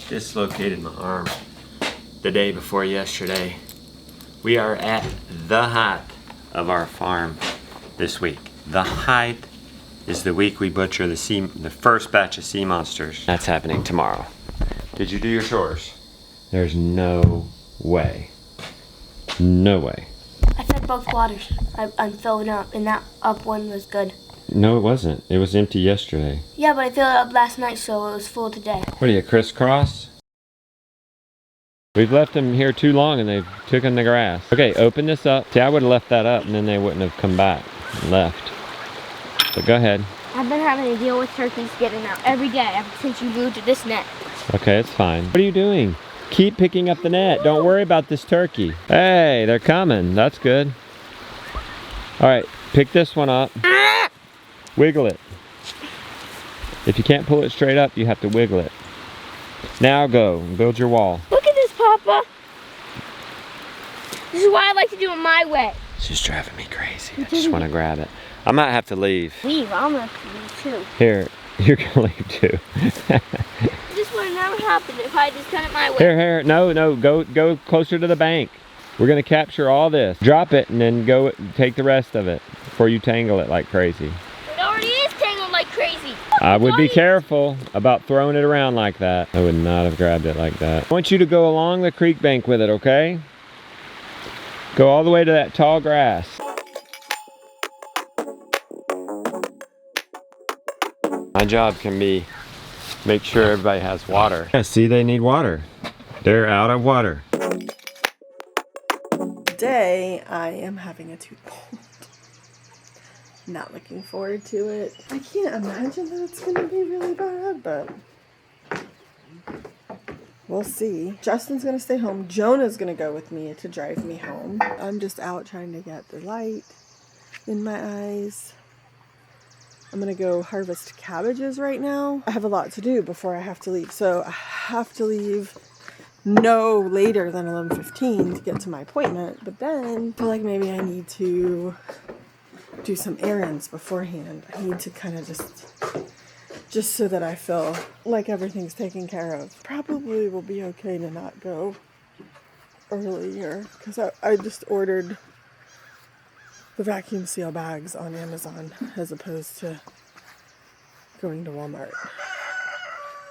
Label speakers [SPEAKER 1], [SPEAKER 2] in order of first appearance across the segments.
[SPEAKER 1] dislocated my arm the day before yesterday. We are at the height of our farm this week. The height is the week we butcher the first batch of sea monsters. That's happening tomorrow. Did you do your chores? There's no way. No way.
[SPEAKER 2] I fed both waters. I'm filling up, and that up one was good.
[SPEAKER 1] No, it wasn't. It was empty yesterday.
[SPEAKER 2] Yeah, but I filled it up last night, so it was full today.
[SPEAKER 1] What are you, crisscross? We've left them here too long and they've taken the grass. Okay, open this up. See, I would have left that up and then they wouldn't have come back and left. But go ahead.
[SPEAKER 2] I've been having to deal with turkeys getting out every day ever since you moved to this net.
[SPEAKER 1] Okay, it's fine. What are you doing? Keep picking up the net. Don't worry about this turkey. Hey, they're coming. That's good. All right, pick this one up. Wiggle it. If you can't pull it straight up, you have to wiggle it. Now go, build your wall.
[SPEAKER 2] Look at this, Papa. This is why I like to do it my way.
[SPEAKER 1] It's just driving me crazy. I just want to grab it. I might have to leave.
[SPEAKER 2] Leave? I'm gonna have to leave too.
[SPEAKER 1] Here, you're gonna leave too.
[SPEAKER 2] This would have never happened if I just done it my way.
[SPEAKER 1] Here, no, go closer to the bank. We're gonna capture all this. Drop it and then go take the rest of it before you tangle it like crazy.
[SPEAKER 2] It already is tangled like crazy.
[SPEAKER 1] I would be careful about throwing it around like that. I would not have grabbed it like that. I want you to go along the creek bank with it, okay? Go all the way to that tall grass. My job can be make sure everybody has water. Yeah, see, they need water. They're out of water.
[SPEAKER 3] Today, I am having a tooth pulled. Not looking forward to it. I can't imagine that it's going to be really bad, but we'll see. Justin's going to stay home. Jonah's going to go with me to drive me home. I'm just out trying to get the light in my eyes. I'm going to go harvest cabbages right now. I have a lot to do before I have to leave, so I have to leave no later than 11:15 to get to my appointment, but then I feel like maybe I need to do some errands beforehand. I need to kind of just so that I feel like everything's taken care of. Probably will be okay to not go earlier because I just ordered the vacuum seal bags on Amazon as opposed to going to Walmart.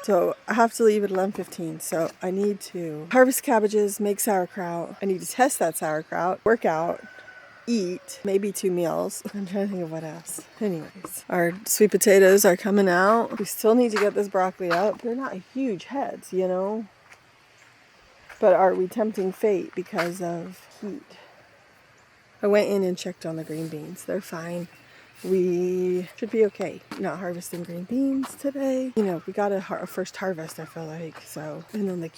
[SPEAKER 3] So I have to leave at 11:15, so I need to harvest cabbages, make sauerkraut. I need to test that sauerkraut, work out, eat, maybe 2 meals. I'm trying to think of what else. Anyways, our sweet potatoes are coming out. We still need to get this broccoli up. They're not huge heads, you know. But are we tempting fate because of heat? I went in and checked on the green beans. They're fine. We should be okay. Not harvesting green beans today. You know, we got a first harvest, I feel like. So, and then the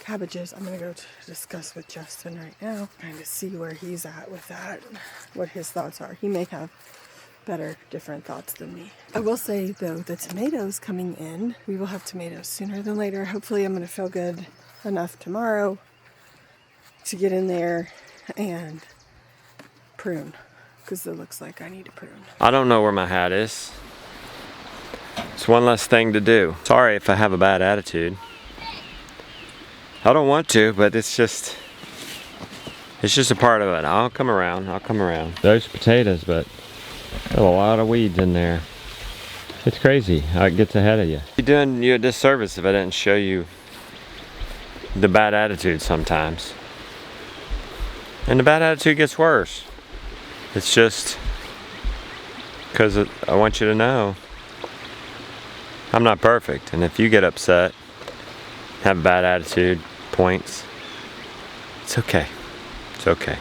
[SPEAKER 3] cabbages, I'm going to go to discuss with Justin right now. Trying to see where he's at with that. What his thoughts are. He may have different thoughts than me. I will say, though, the tomatoes coming in. We will have tomatoes sooner than later. Hopefully I'm going to feel good enough tomorrow to get in there and prune. Because it looks like I need to prune. I don't know where my hat is. It's one less thing to do. Sorry if I have a bad attitude. I don't want to, but it's just a part of it. I'll come around. Those potatoes, but there's a lot of weeds in there. It's crazy how it gets ahead of you. I'd be doing you a disservice if I didn't show you the bad attitude sometimes. And the bad attitude gets worse. It's just because I want you to know I'm not perfect. And if you get upset, have a bad attitude, points, it's okay. It's okay.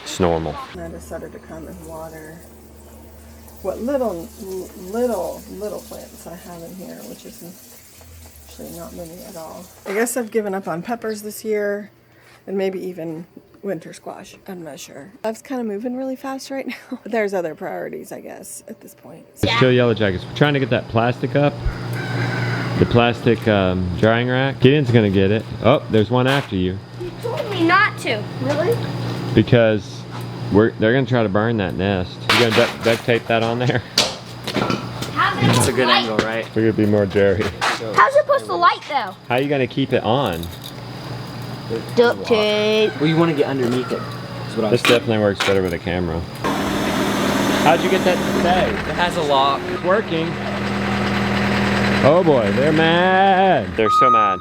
[SPEAKER 3] It's normal. I decided to come and water what little plants I have in here, which is actually not many at all. I guess I've given up on peppers this year and maybe even winter squash. I'm not sure. Life's kind of moving really fast right now. But there's other priorities, I guess, at this point. So.
[SPEAKER 1] Let's show Yellow Jackets. We're trying to get that plastic up. The plastic drying rack. Gideon's gonna get it. Oh, there's one after you.
[SPEAKER 2] You told me not to. Really?
[SPEAKER 1] Because they're gonna try to burn that nest. You gonna duct tape that on there?
[SPEAKER 2] How's
[SPEAKER 1] That's a good angle, right?
[SPEAKER 4] We could be more Jerry.
[SPEAKER 2] How's it supposed to light though?
[SPEAKER 4] How are you gonna keep it on?
[SPEAKER 2] Duct tape.
[SPEAKER 1] Well, you want to get underneath it. That's what I was
[SPEAKER 4] This definitely works better with a camera. How'd you get that to stay?
[SPEAKER 1] It has a lock.
[SPEAKER 4] It's working. Oh boy, they're mad. They're so mad.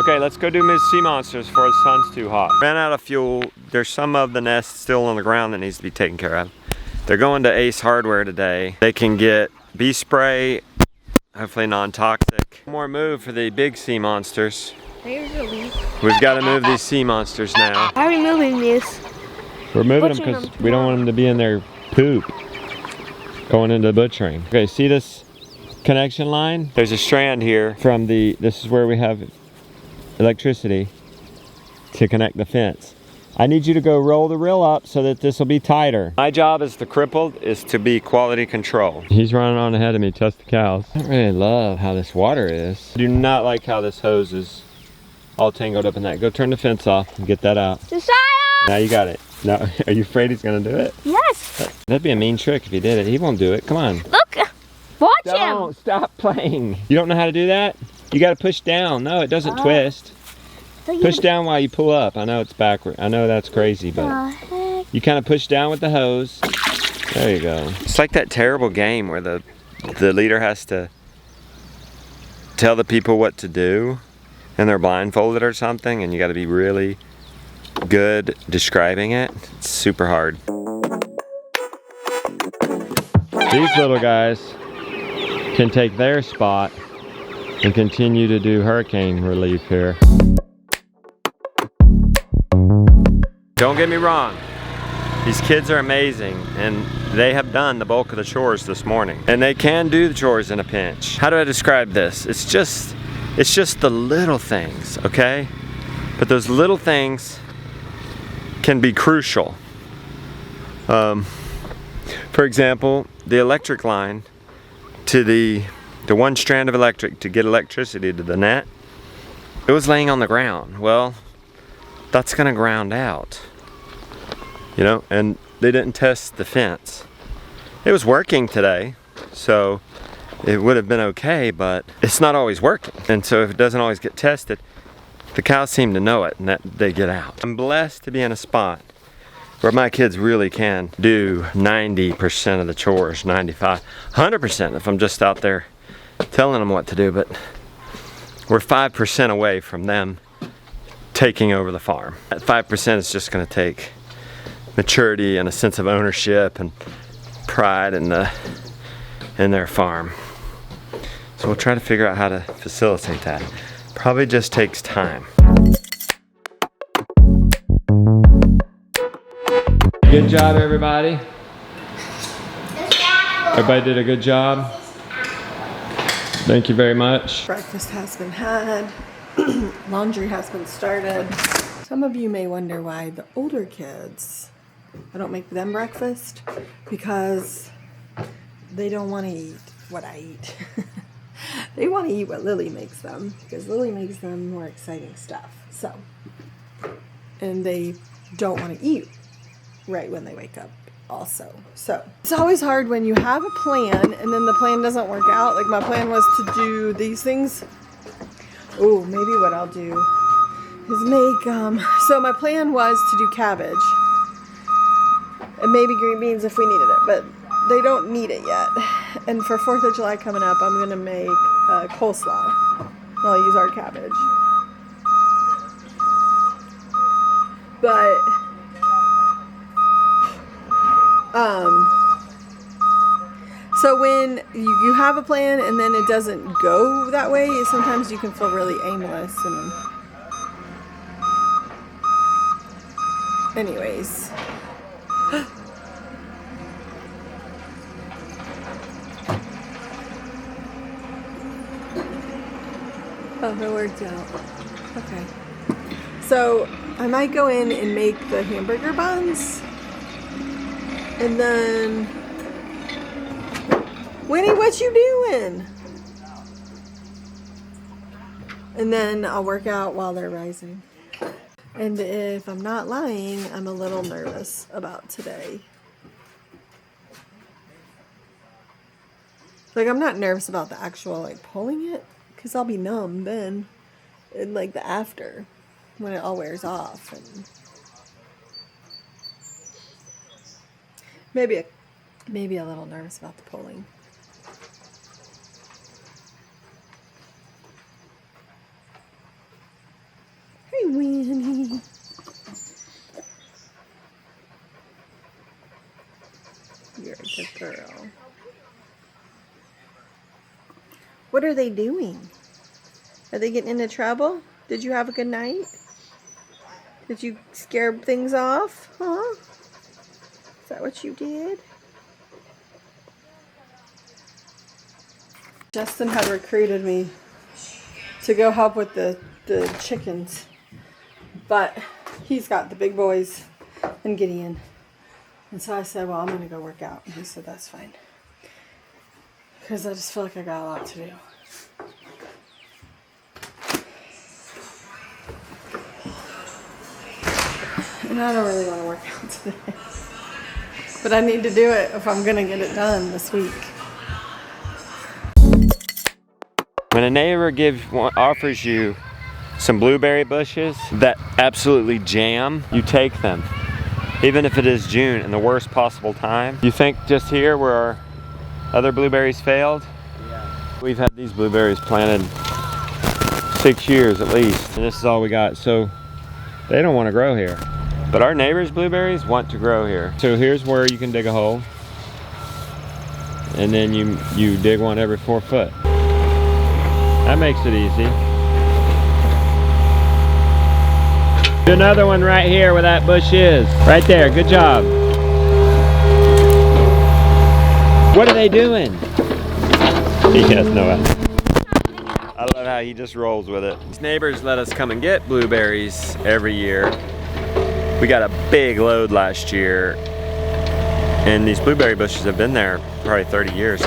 [SPEAKER 4] Okay, let's go do Ms. Sea Monsters before the sun's too hot. Ran out of fuel. There's some of the nest still on the ground that needs to be taken care of. They're going to Ace Hardware today. They can get bee spray, hopefully non-toxic. One more move for the big sea monsters. We've got to move these sea monsters now.
[SPEAKER 2] How are we moving these?
[SPEAKER 4] We're moving them
[SPEAKER 2] Butchering
[SPEAKER 4] because
[SPEAKER 2] them
[SPEAKER 4] we don't want them to be in their poop going into butchering. Okay, see this connection line? There's a strand here from the, this is where we have electricity to connect the fence. I need you to go roll the reel up so that this will be tighter. My job as the crippled is to be quality control. He's running on ahead of me, trust the cows. I don't really love how this water is. I do not like how this hose is all tangled up in that. Go turn the fence off and get that out.
[SPEAKER 2] Josiah!
[SPEAKER 4] Now you got it. Now, are you afraid he's gonna do it?
[SPEAKER 2] Yes.
[SPEAKER 4] That'd be a mean trick if he did it. He won't do it. Come on.
[SPEAKER 2] Look. Watch
[SPEAKER 4] Don't
[SPEAKER 2] him.
[SPEAKER 4] stop playing. You don't know how to do that? You gotta push down. No, it doesn't twist. Push down while you pull up. I know it's backward. I know that's crazy, but you kind of push down with the hose. There you go. It's like that terrible game where the leader has to tell the people what to do and they're blindfolded or something, and you got to be really good describing it. It's super hard. These little guys can take their spot and continue to do hurricane relief here. Don't get me wrong, these kids are amazing and they have done the bulk of the chores this morning. And they can do the chores in a pinch. How do I describe this? It's just the little things, okay? But those little things can be crucial. For example, the electric line to the one strand of electric to get electricity to the net, it was laying on the ground. Well, that's gonna ground out, you know, and they didn't test the fence. It was working today, so it would have been okay, but it's not always working. And so if it doesn't always get tested, the cows seem to know it and that they get out. I'm blessed to be in a spot where my kids really can do 90% of the chores, 95, 100% if I'm just out there telling them what to do, but we're 5% away from them taking over the farm. That 5% is just going to take maturity and a sense of ownership and pride in their farm. So we'll try to figure out how to facilitate that. Probably just takes time. Good job, everybody. Everybody did a good job. Thank you very much.
[SPEAKER 3] Breakfast has been had. Laundry has been started. Some of you may wonder why the older kids, I don't make them breakfast because they don't want to eat what I eat. They want to eat what Lily makes them because Lily makes them more exciting stuff. So, and they don't want to eat right when they wake up also. So it's always hard when you have a plan and then the plan doesn't work out. Like my plan was to do these things. Oh, maybe what I'll do is make, so my plan was to do cabbage and maybe green beans if we needed it, but they don't need it yet. And for 4th of July coming up, I'm going to make coleslaw. I'll use our cabbage. But, so when you have a plan and then it doesn't go that way, sometimes you can feel really aimless and anyways. Oh, that worked out. Okay. So I might go in and make the hamburger buns. And then, Winnie, what you doing? And then I'll work out while they're rising. And if I'm not lying, I'm a little nervous about today. Like, I'm not nervous about the actual, like, pulling it, because I'll be numb then, in, like, the after, when it all wears off. And maybe a little nervous about the pulling. Hey, Winnie. You're a good girl. What are they doing? Are they getting into trouble? Did you have a good night? Did you scare things off? Huh? Is that what you did? Justin had recruited me to go help with the chickens. But he's got the big boys and Gideon. And so I said, well, I'm going to go work out. And he said, that's fine. Because I just feel like I got a lot to do. And I don't really want to work out today. But I need to do it if I'm going to get it done this week.
[SPEAKER 4] When a neighbor offers you some blueberry bushes that absolutely jam, you take them. Even if it is June and the worst possible time. You think just here where our other blueberries failed? Yeah. We've had these blueberries planted 6 years at least, and this is all we got. So they don't want to grow here. But our neighbors' blueberries want to grow here. So here's where you can dig a hole. And then you dig one every 4 foot. That makes it easy. Do another one right here where that bush is. Right there, good job. What are they doing? He has no idea. I love how he just rolls with it. His neighbors let us come and get blueberries every year. We got a big load last year, and these blueberry bushes have been there probably 30 years.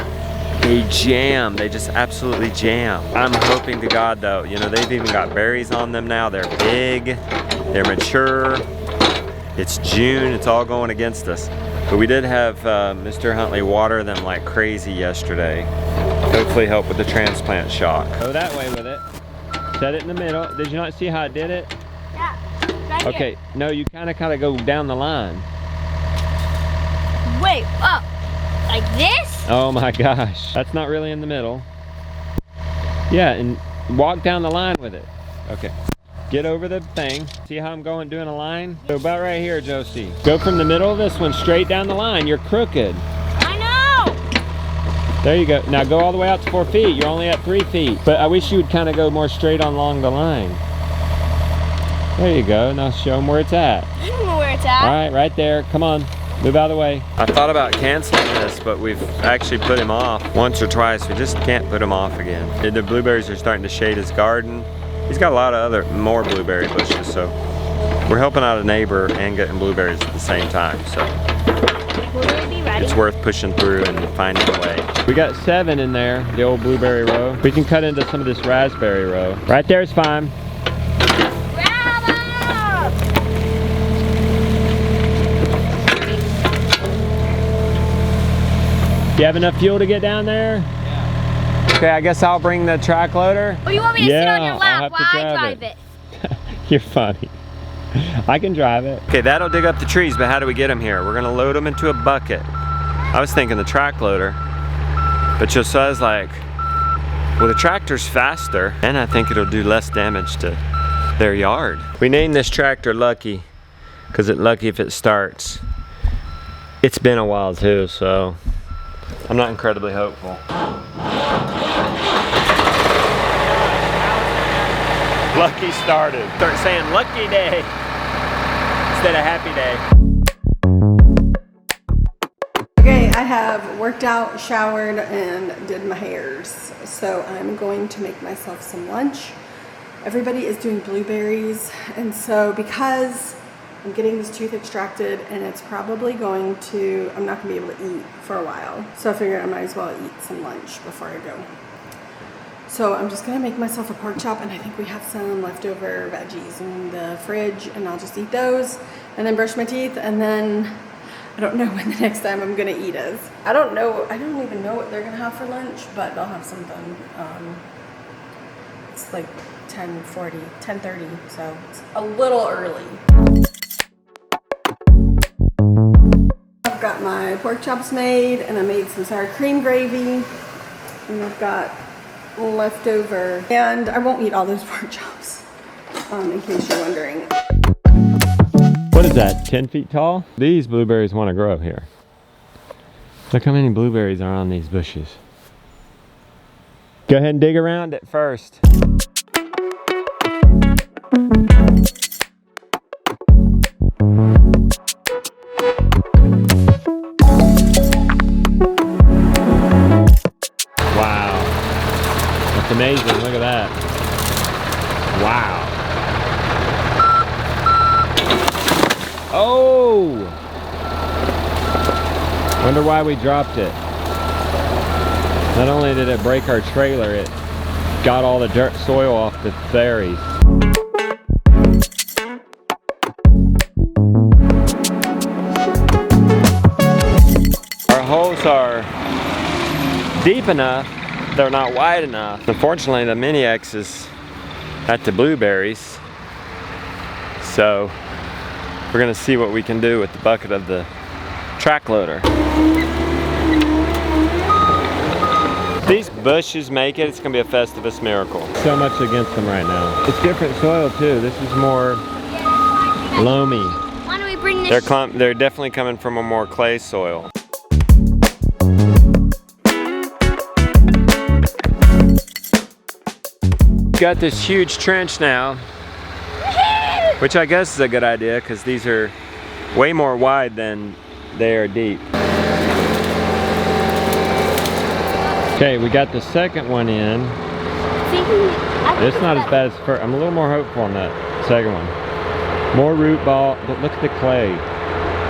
[SPEAKER 4] They jam, they just absolutely jam. I'm hoping to God though, you know, they've even got berries on them now. They're big, they're mature. It's June, it's all going against us. But we did have Mr. Huntley water them like crazy yesterday. Hopefully help with the transplant shock. Go that way with it. Set it in the middle. Did you not see how it did it?
[SPEAKER 2] Yeah, right
[SPEAKER 4] Okay,
[SPEAKER 2] here.
[SPEAKER 4] no, you kind of go down the line.
[SPEAKER 2] Wait, up. Like this?
[SPEAKER 4] Oh my gosh, that's not really in the middle. Yeah, and walk down the line with it. Okay, get over the thing. See how I'm doing a line? So about right here, Josie. Go from the middle of this one straight down the line. You're crooked.
[SPEAKER 2] I know.
[SPEAKER 4] There you go. Now go all the way out to 4 feet. You're only at 3 feet. But I wish you would kind of go more straight along the line. There you go. Now show them where it's at.
[SPEAKER 2] I don't know where it's at.
[SPEAKER 4] All right, right there. Come on. Move out of the way. I thought about canceling this, but we've actually put him off once or twice. We just can't put him off again. The blueberries are starting to shade his garden. He's got a lot of more blueberry bushes, so we're helping out a neighbor and getting blueberries at the same time. So
[SPEAKER 2] Will they be ready?
[SPEAKER 4] it's worth pushing through and finding a way. We got 7 in there, the old blueberry row. We can cut into some of this raspberry row. Right there is fine. Do you have enough fuel to get down there? Yeah. Okay, I guess I'll bring the track loader.
[SPEAKER 2] Or you want me to sit on your lap while I
[SPEAKER 4] drive
[SPEAKER 2] drive it?
[SPEAKER 4] You're funny. I can drive it. Okay, that'll dig up the trees, but how do we get them here? We're gonna load them into a bucket. I was thinking the track loader, but Jose's like, well, the tractor's faster, and I think it'll do less damage to their yard. We named this tractor Lucky, because it's lucky if it starts. It's been a while too, so I'm not incredibly hopeful. Lucky started. Start saying lucky day instead of happy day.
[SPEAKER 3] Okay, I have worked out, showered, and did my hairs. So I'm going to make myself some lunch. Everybody is doing blueberries, and so because I'm getting this tooth extracted and it's probably I'm not going to be able to eat for a while. So I figured I might as well eat some lunch before I go. So I'm just going to make myself a pork chop, and I think we have some leftover veggies in the fridge, and I'll just eat those and then brush my teeth, and then I don't know when the next time I'm gonna eat is. I don't even know what they're gonna have for lunch, but they'll have something. It's like 10:30, so it's a little early. I've got my pork chops made, and I made some sour cream gravy, and I've got leftover, and I won't eat all those pork chops, in case you're wondering.
[SPEAKER 4] What is that, 10 feet tall? These blueberries want to grow here. Look how many blueberries are on these bushes. Go ahead and dig around it first. Wow. That's amazing, look at that. Wow. Oh! Wonder why we dropped it. Not only did it break our trailer, it got all the dirt soil off the berries. Our holes are deep enough, they're not wide enough. Unfortunately, the mini X is at the blueberries. So we're gonna see what we can do with the bucket of the track loader. If these bushes make it, it's gonna be a Festivus miracle. So much against them right now. It's different soil too. This is more loamy.
[SPEAKER 2] Why don't we bring this?
[SPEAKER 4] They're definitely coming from a more clay soil. Got this huge trench now, which I guess is a good idea because these are way more wide than they are deep. Okay, we got the second one in. It's not as bad as first. I'm a little more hopeful on that second one. More root ball, but look at the clay.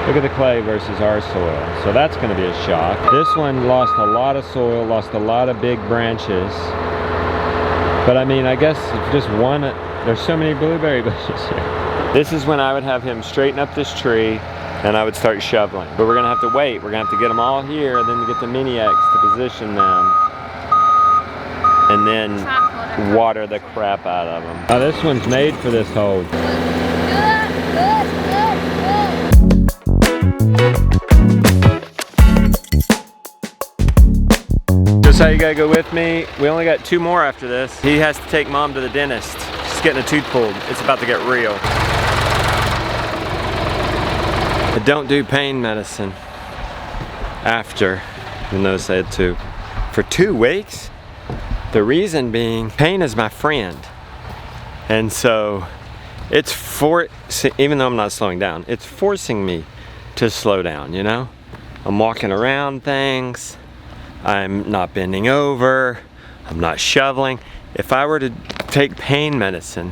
[SPEAKER 4] Look at the clay versus our soil. So that's gonna be a shock. This one lost a lot of soil, lost a lot of big branches. But I mean, I guess just one, there's so many blueberry bushes here. This is when I would have him straighten up this tree and I would start shoveling. But we're gonna have to wait. We're gonna have to get them all here and then get the mini X to position them. And then water the crap out of them. Oh, this one's made for this hole. Just how you gotta go with me. We only got 2 more after this. He has to take mom to the dentist. She's getting a tooth pulled. It's about to get real. I don't do pain medicine after, even though I said to, for 2 weeks. The reason being, pain is my friend. And so it's even though I'm not slowing down, it's forcing me to slow down, you know? I'm walking around things. I'm not bending over, I'm not shoveling. If I were to take pain medicine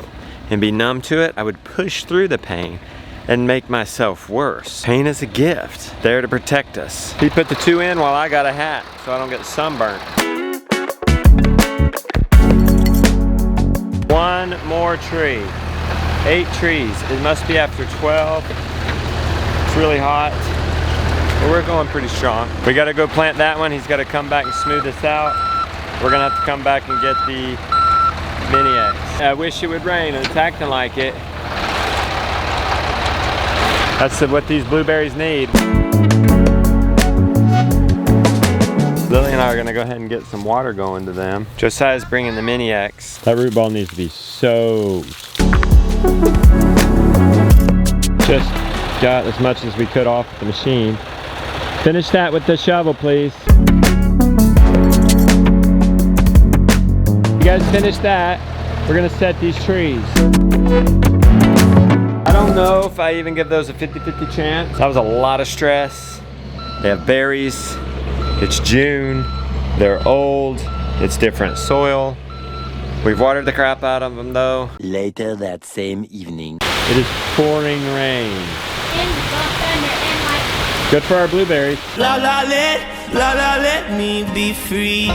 [SPEAKER 4] and be numb to it, I would push through the pain and make myself worse. Pain is a gift, there to protect us. He put the 2 in while I got a hat, so I don't get sunburnt. 1 more tree, 8 trees. It must be after 12. It's really hot. We're going pretty strong. We gotta go plant that one. He's gotta come back and smooth this out. We're gonna have to come back and get the mini X. I wish it would rain, and it's acting like it. That's what these blueberries need. Lily and I are gonna go ahead and get some water going to them. Josiah's bringing the mini X. That root ball needs to be soaked. Just got as much as we could off the machine. Finish that with the shovel, please. You guys finish that. We're gonna set these trees. I don't know if I even give those a 50-50 chance. That was a lot of stress. They have berries. It's June. They're old. It's different soil. We've watered the crap out of them though.
[SPEAKER 5] Later that same evening.
[SPEAKER 4] It is pouring rain. Good for our blueberries.
[SPEAKER 5] La la let me be free.